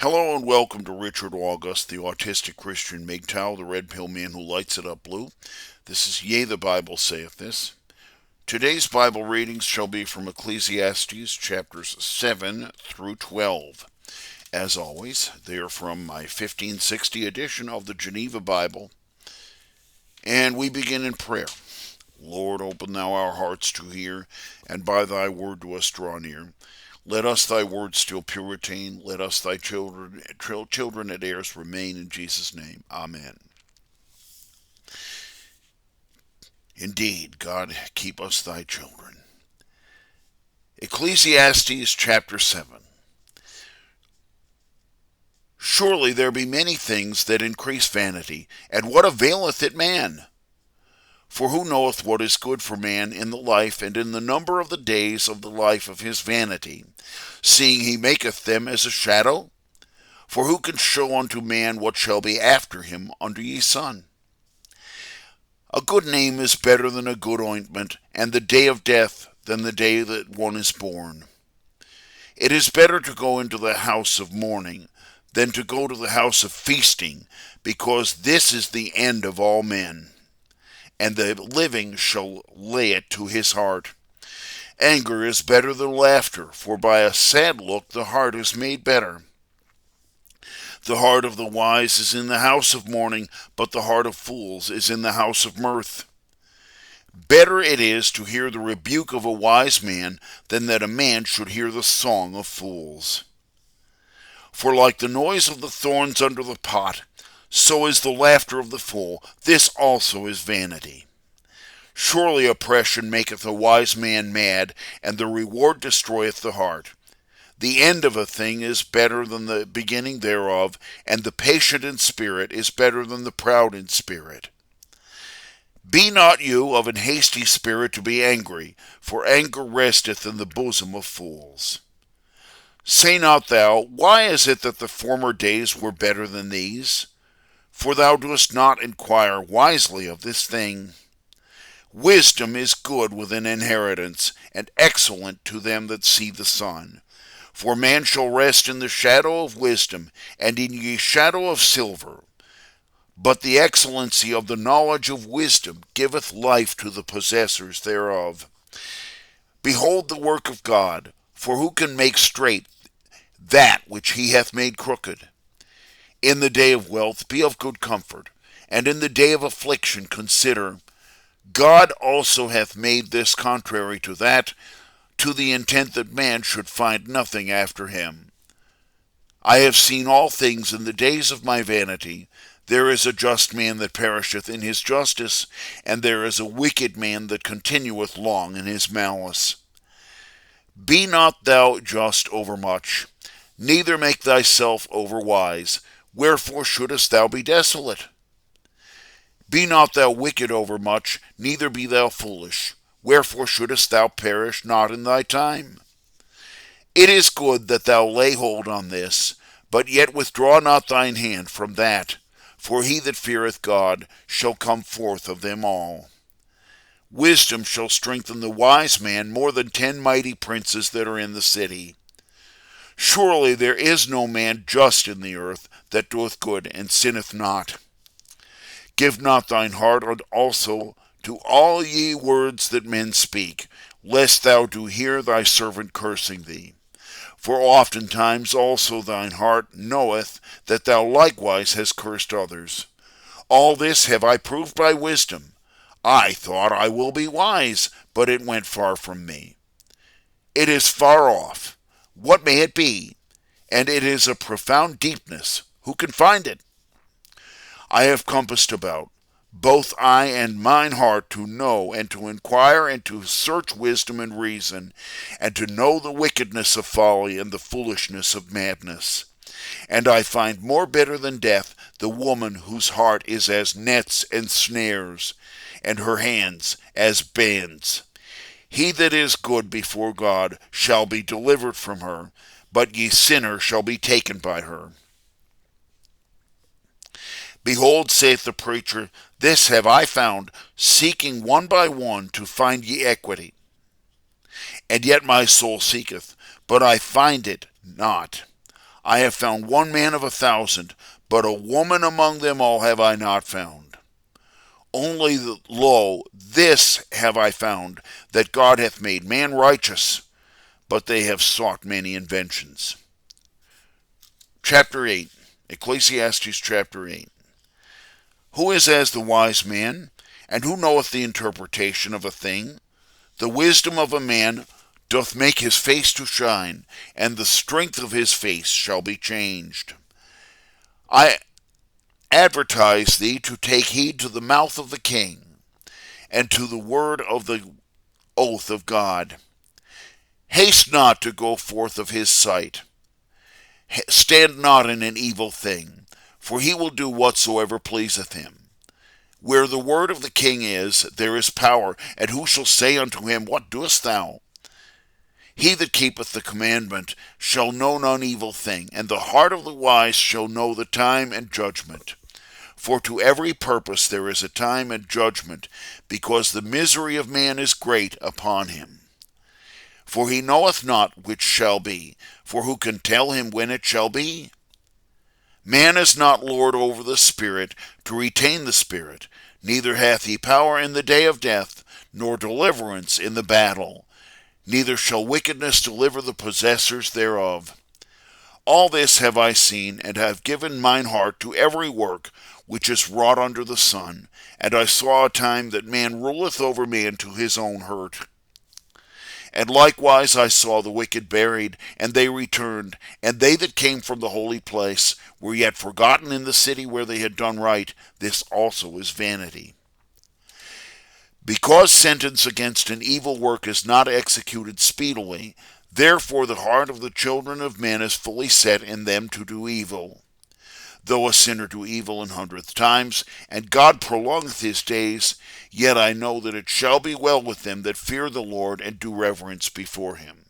Hello and welcome to Richard August, the autistic Christian MGTOW, the red pill man who lights it up blue. This is Yea, the Bible saith this. Today's Bible readings shall be from Ecclesiastes chapters 7 through 12. As always, they are from my 1560 edition of the Geneva Bible. And we begin in prayer. Lord, open thou our hearts to hear, and by thy word to us draw near. Let us thy word still pure retain. Let us thy children and heirs remain in Jesus' name. Amen. Indeed, God, keep us thy children. Ecclesiastes chapter 7. Surely there be many things that increase vanity, and what availeth it man? For who knoweth what is good for man in the life and in the number of the days of the life of his vanity, seeing he maketh them as a shadow? For who can show unto man what shall be after him unto ye son? A good name is better than a good ointment, and the day of death than the day that one is born. It is better to go into the house of mourning than to go to the house of feasting, because this is the end of all men, and the living shall lay it to his heart. Anger is better than laughter, for by a sad look the heart is made better. The heart of the wise is in the house of mourning, but the heart of fools is in the house of mirth. Better it is to hear the rebuke of a wise man than that a man should hear the song of fools. For like the noise of the thorns under the pot, so is the laughter of the fool. This also is vanity. Surely oppression maketh a wise man mad, and the reward destroyeth the heart. The end of a thing is better than the beginning thereof, and the patient in spirit is better than the proud in spirit. Be not you of an hasty spirit to be angry, for anger resteth in the bosom of fools. Say not thou, Why is it that the former days were better than these? For thou doest not inquire wisely of this thing. Wisdom is good with an inheritance, and excellent to them that see the sun. For man shall rest in the shadow of wisdom, and in ye shadow of silver. But the excellency of the knowledge of wisdom giveth life to the possessors thereof. Behold the work of God, for who can make straight that which he hath made crooked? In the day of wealth be of good comfort, and in the day of affliction consider, God also hath made this contrary to that, to the intent that man should find nothing after him. I have seen all things in the days of my vanity. There is a just man that perisheth in his justice, and there is a wicked man that continueth long in his malice. Be not thou just overmuch, neither make thyself overwise. Wherefore shouldest thou be desolate? Be not thou wicked overmuch, neither be thou foolish. Wherefore shouldest thou perish not in thy time? It is good that thou lay hold on this, but yet withdraw not thine hand from that, for he that feareth God shall come forth of them all. Wisdom shall strengthen the wise man more than 10 mighty princes that are in the city. Surely there is no man just in the earth that doeth good and sinneth not. Give not thine heart also to all ye words that men speak, lest thou do hear thy servant cursing thee. For oftentimes also thine heart knoweth that thou likewise hast cursed others. All this have I proved by wisdom. I thought I will be wise, but it went far from me. It is far off. What may it be? And it is a profound deepness. Who can find it? I have compassed about, both I and mine heart, to know and to inquire and to search wisdom and reason, and to know the wickedness of folly and the foolishness of madness. And I find more bitter than death the woman whose heart is as nets and snares, and her hands as bands. He that is good before God shall be delivered from her, but ye sinners shall be taken by her. Behold, saith the preacher, this have I found, seeking one by one to find ye equity. And yet my soul seeketh, but I find it not. I have found one man of 1,000, but a woman among them all have I not found. Only, lo, this have I found, that God hath made man righteous, but they have sought many inventions. Chapter 8, Ecclesiastes chapter 8. Who is as the wise man, and who knoweth the interpretation of a thing? The wisdom of a man doth make his face to shine, and the strength of his face shall be changed. I advertise thee to take heed to the mouth of the king, and to the word of the oath of God. Haste not to go forth of his sight. Stand not in an evil thing, for he will do whatsoever pleaseth him. Where the word of the king is, there is power, and who shall say unto him, What doest thou? He that keepeth the commandment shall know none evil thing, and the heart of the wise shall know the time and judgment. For to every purpose there is a time and judgment, because the misery of man is great upon him. For he knoweth not which shall be, for who can tell him when it shall be? Man is not Lord over the Spirit, to retain the Spirit, neither hath he power in the day of death, nor deliverance in the battle. Neither shall wickedness deliver the possessors thereof. All this have I seen, and have given mine heart to every work which is wrought under the sun. And I saw a time that man ruleth over man to his own hurt. And likewise I saw the wicked buried, and they returned, and they that came from the holy place were yet forgotten in the city where they had done right. This also is vanity. Because sentence against an evil work is not executed speedily, therefore the heart of the children of men is fully set in them to do evil. Though a sinner do evil 100th times, and God prolongeth his days, yet I know that it shall be well with them that fear the Lord and do reverence before him.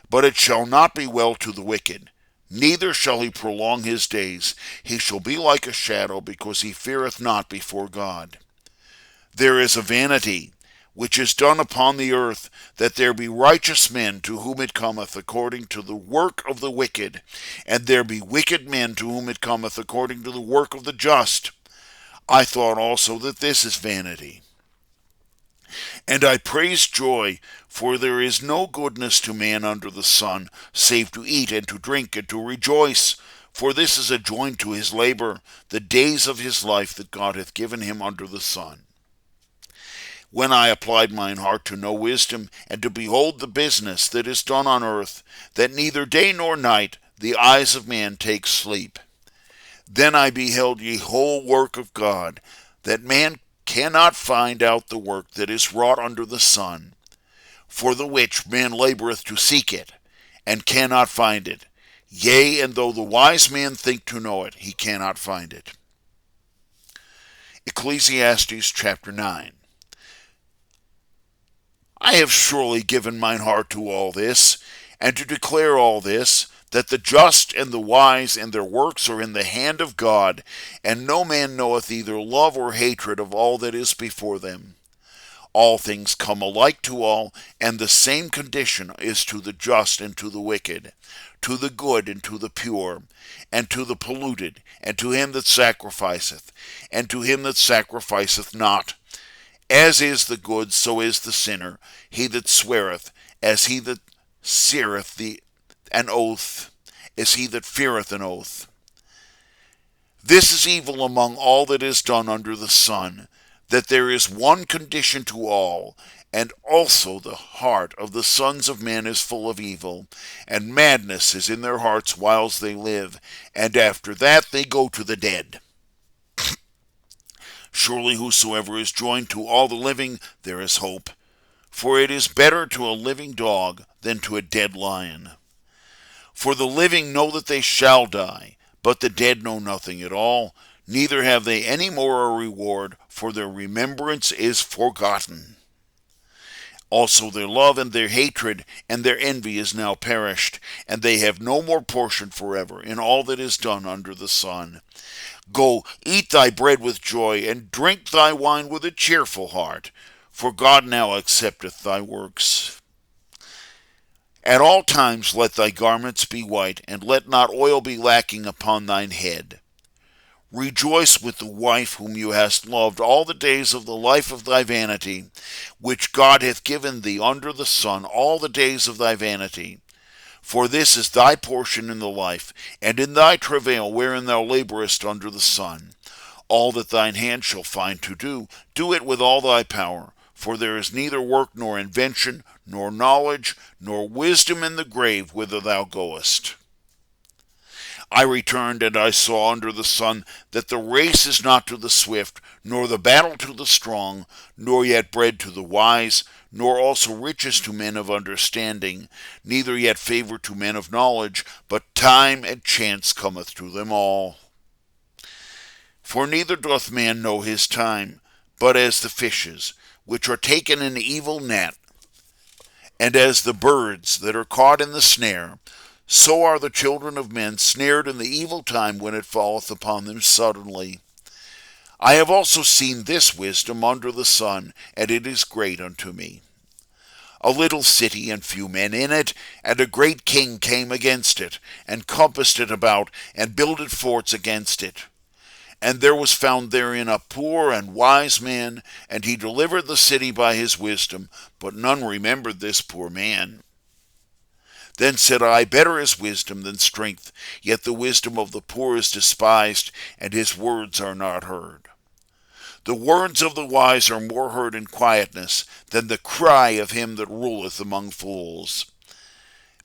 But it shall not be well to the wicked, neither shall he prolong his days. He shall be like a shadow, because he feareth not before God. There is a vanity which is done upon the earth, that there be righteous men to whom it cometh according to the work of the wicked, and there be wicked men to whom it cometh according to the work of the just. I thought also that this is vanity. And I praise joy, for there is no goodness to man under the sun, save to eat and to drink and to rejoice. For this is adjoined to his labor, the days of his life that God hath given him under the sun. When I applied mine heart to know wisdom, and to behold the business that is done on earth, that neither day nor night the eyes of man take sleep. Then I beheld ye whole work of God, that man cannot find out the work that is wrought under the sun, for the which man laboureth to seek it, and cannot find it. Yea, and though the wise man think to know it, he cannot find it. Ecclesiastes chapter 9. I have surely given mine heart to all this, and to declare all this, that the just and the wise and their works are in the hand of God, and no man knoweth either love or hatred of all that is before them. All things come alike to all, and the same condition is to the just and to the wicked, to the good and to the pure, and to the polluted, and to him that sacrificeth, and to him that sacrificeth not. As is the good, so is the sinner, he that sweareth, as he that seareth an oath, as he that feareth an oath. This is evil among all that is done under the sun, that there is one condition to all, and also the heart of the sons of men is full of evil, and madness is in their hearts whiles they live, and after that they go to the dead. Surely whosoever is joined to all the living, there is hope. For it is better to a living dog than to a dead lion. For the living know that they shall die, but the dead know nothing at all, neither have they any more a reward, for their remembrance is forgotten. Also their love and their hatred and their envy is now perished, and they have no more portion forever in all that is done under the sun. Go, eat thy bread with joy, and drink thy wine with a cheerful heart, for God now accepteth thy works. At all times let thy garments be white, and let not oil be lacking upon thine head. Rejoice with the wife whom you hast loved all the days of the life of thy vanity, which God hath given thee under the sun all the days of thy vanity. For this is thy portion in the life, and in thy travail wherein thou labourest under the sun. All that thine hand shall find to do, do it with all thy power. For there is neither work nor invention, nor knowledge, nor wisdom in the grave whither thou goest. I returned, and I saw under the sun that the race is not to the swift, nor the battle to the strong, nor yet bread to the wise, nor also riches to men of understanding, neither yet favour to men of knowledge, but time and chance cometh to them all. For neither doth man know his time, but as the fishes, which are taken in the evil net, and as the birds that are caught in the snare, so are the children of men snared in the evil time when it falleth upon them suddenly. I have also seen this wisdom under the sun, and it is great unto me. A little city and few men in it, and a great king came against it, and compassed it about, and builded forts against it. And there was found therein a poor and wise man, and he delivered the city by his wisdom, but none remembered this poor man. Then said I, better is wisdom than strength, yet the wisdom of the poor is despised, and his words are not heard. The words of the wise are more heard in quietness than the cry of him that ruleth among fools.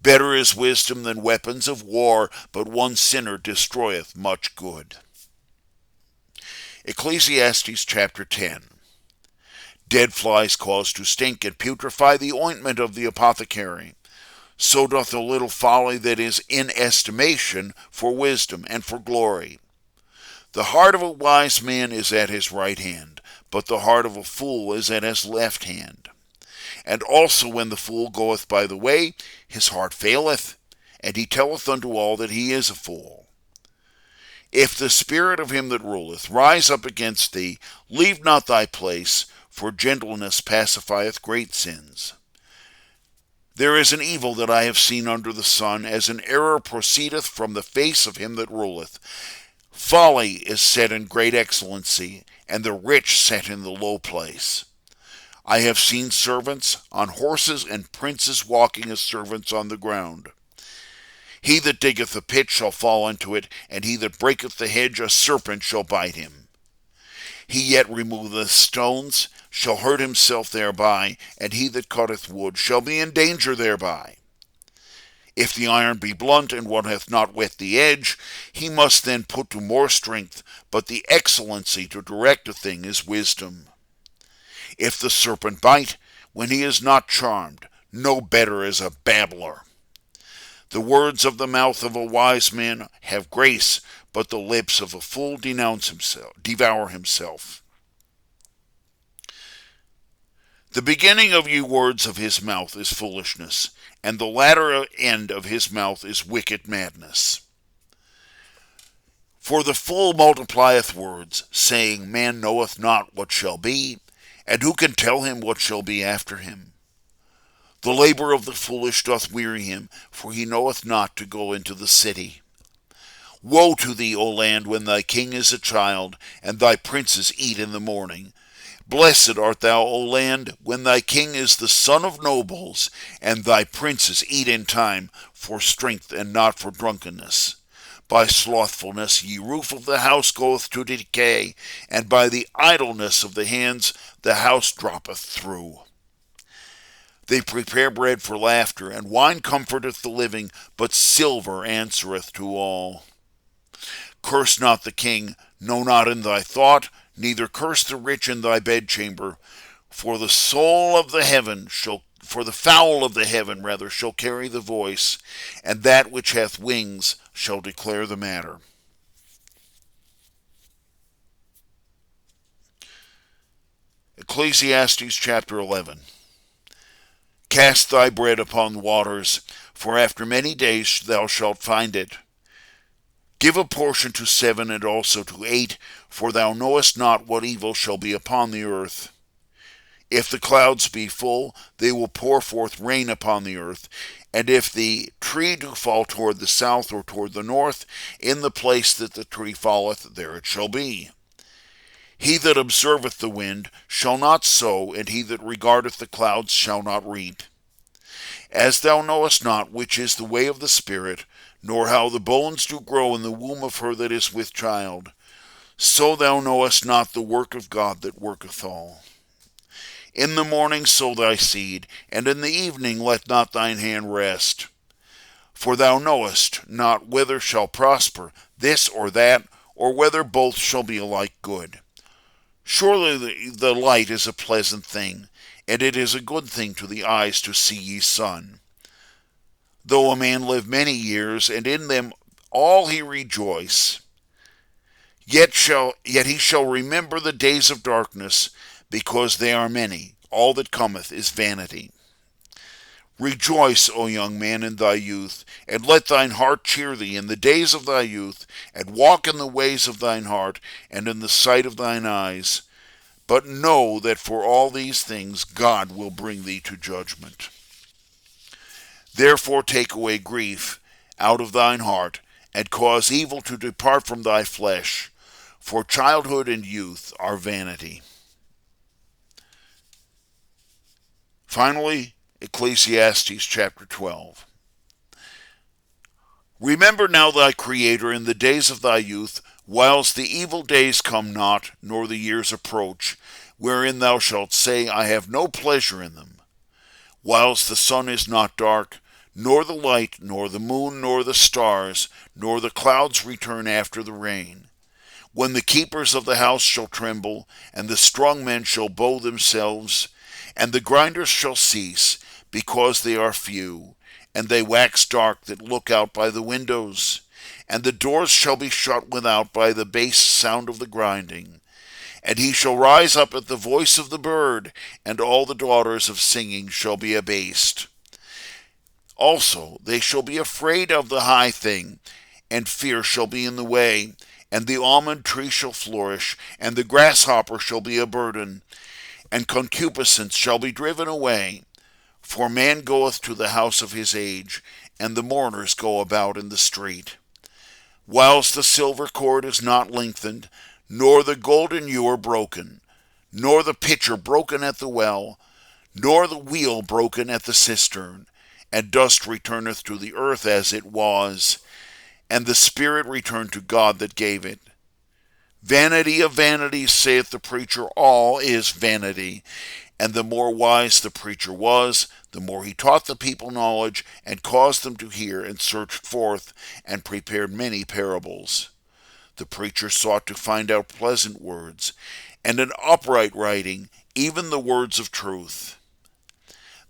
Better is wisdom than weapons of war, but one sinner destroyeth much good. Ecclesiastes chapter 10. Dead flies cause to stink and putrefy the ointment of the apothecary. So doth a little folly that is in estimation for wisdom and for glory. The heart of a wise man is at his right hand, but the heart of a fool is at his left hand. And also when the fool goeth by the way, his heart faileth, and he telleth unto all that he is a fool. If the spirit of him that ruleth rise up against thee, leave not thy place, for gentleness pacifieth great sins. There is an evil that I have seen under the sun, as an error proceedeth from the face of him that ruleth. Folly is set in great excellency, and the rich set in the low place. I have seen servants on horses, and princes walking as servants on the ground. He that diggeth a pit shall fall into it, and he that breaketh the hedge, a serpent shall bite him. He yet removeth stones, shall hurt himself thereby, and he that cutteth wood shall be in danger thereby. If the iron be blunt, and one hath not whet the edge, he must then put to more strength, but the excellency to direct a thing is wisdom. If the serpent bite, when he is not charmed, no better is a babbler. The words of the mouth of a wise man have grace, but the lips of a fool devour himself. The beginning of ye words of his mouth is foolishness, and the latter end of his mouth is wicked madness. For the fool multiplieth words, saying, Man knoweth not what shall be, and who can tell him what shall be after him? The labor of the foolish doth weary him, for he knoweth not to go into the city. Woe to thee, O land, when thy king is a child, and thy princes eat in the morning. Blessed art thou, O land, when thy king is the son of nobles, and thy princes eat in time for strength and not for drunkenness. By slothfulness ye roof of the house goeth to decay, and by the idleness of the hands the house droppeth through. They prepare bread for laughter, and wine comforteth the living, but silver answereth to all. Curse not the king, no, not in thy thought, neither curse the rich in thy bedchamber, for the fowl of the heaven shall carry the voice, and that which hath wings shall declare the matter. Ecclesiastes chapter 11. Cast thy bread upon the waters, for after many days thou shalt find it. Give a portion to 7 and also to 8, for thou knowest not what evil shall be upon the earth. If the clouds be full, they will pour forth rain upon the earth, And if the tree do fall toward the south or toward the north, in the place that the tree falleth, there it shall be. He that observeth the wind shall not sow, and he that regardeth the clouds shall not reap. As thou knowest not which is the way of the Spirit, nor how the bones do grow in the womb of her that is with child, so thou knowest not the work of God that worketh all. In the morning sow thy seed, and in the evening let not thine hand rest. For thou knowest not whether shall prosper this or that, or whether both shall be alike good. Surely the light is a pleasant thing, and it is a good thing to the eyes to see ye sun. Though a man live many years, and in them all he rejoice, yet he shall remember the days of darkness, because they are many. All that cometh is vanity. Rejoice, O young man, in thy youth, and let thine heart cheer thee in the days of thy youth, and walk in the ways of thine heart, and in the sight of thine eyes. But know that for all these things God will bring thee to judgment. Therefore take away grief out of thine heart, and cause evil to depart from thy flesh, for childhood and youth are vanity. Finally, Ecclesiastes chapter 12. Remember now thy Creator in the days of thy youth, whilst the evil days come not, nor the years approach, wherein thou shalt say, I have no pleasure in them. Whilst the sun is not dark, nor the light, nor the moon, nor the stars, nor the clouds return after the rain. When the keepers of the house shall tremble, and the strong men shall bow themselves, and the grinders shall cease, because they are few, and they wax dark that look out by the windows, and the doors shall be shut without by the base sound of the grinding. And he shall rise up at the voice of the bird, and all the daughters of singing shall be abased. Also they shall be afraid of the high thing, and fear shall be in the way, and the almond tree shall flourish, and the grasshopper shall be a burden, and concupiscence shall be driven away. For man goeth to the house of his age, and the mourners go about in the street. Whilst the silver cord is not lengthened, nor the golden ewer broken, nor the pitcher broken at the well, nor the wheel broken at the cistern, and dust returneth to the earth as it was, and the spirit returned to God that gave it. Vanity of vanities, saith the preacher, all is vanity. And the more wise the preacher was, the more he taught the people knowledge, and caused them to hear, and searched forth, and prepared many parables. The preacher sought to find out pleasant words, and an upright writing, even the words of truth.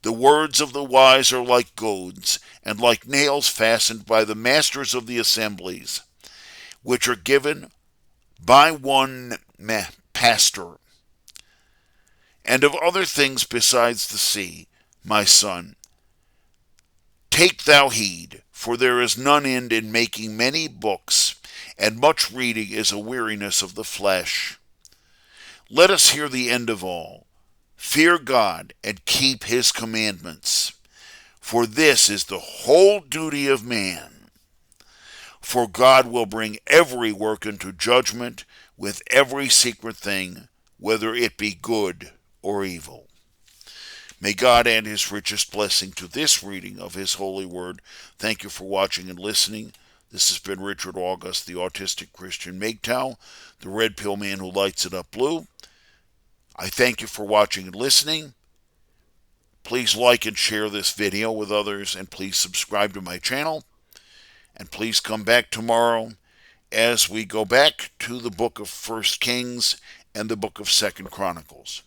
The words of the wise are like goads, and like nails fastened by the masters of the assemblies, which are given by one pastor. And of other things besides the sea, my son, take thou heed, for there is none end in making many books, and much reading is a weariness of the flesh. Let us hear the end of all. Fear God, and keep his commandments, for this is the whole duty of man. For God will bring every work into judgment with every secret thing, whether it be good or evil. May God add his richest blessing to this reading of his holy word. Thank you for watching and listening. This has been Richard August, the autistic Christian MGTOW, the red pill man who lights it up blue. I thank you for watching and listening. Please like and share this video with others, and please subscribe to my channel. And please come back tomorrow as we go back to the book of 1 Kings and the book of 2 Chronicles.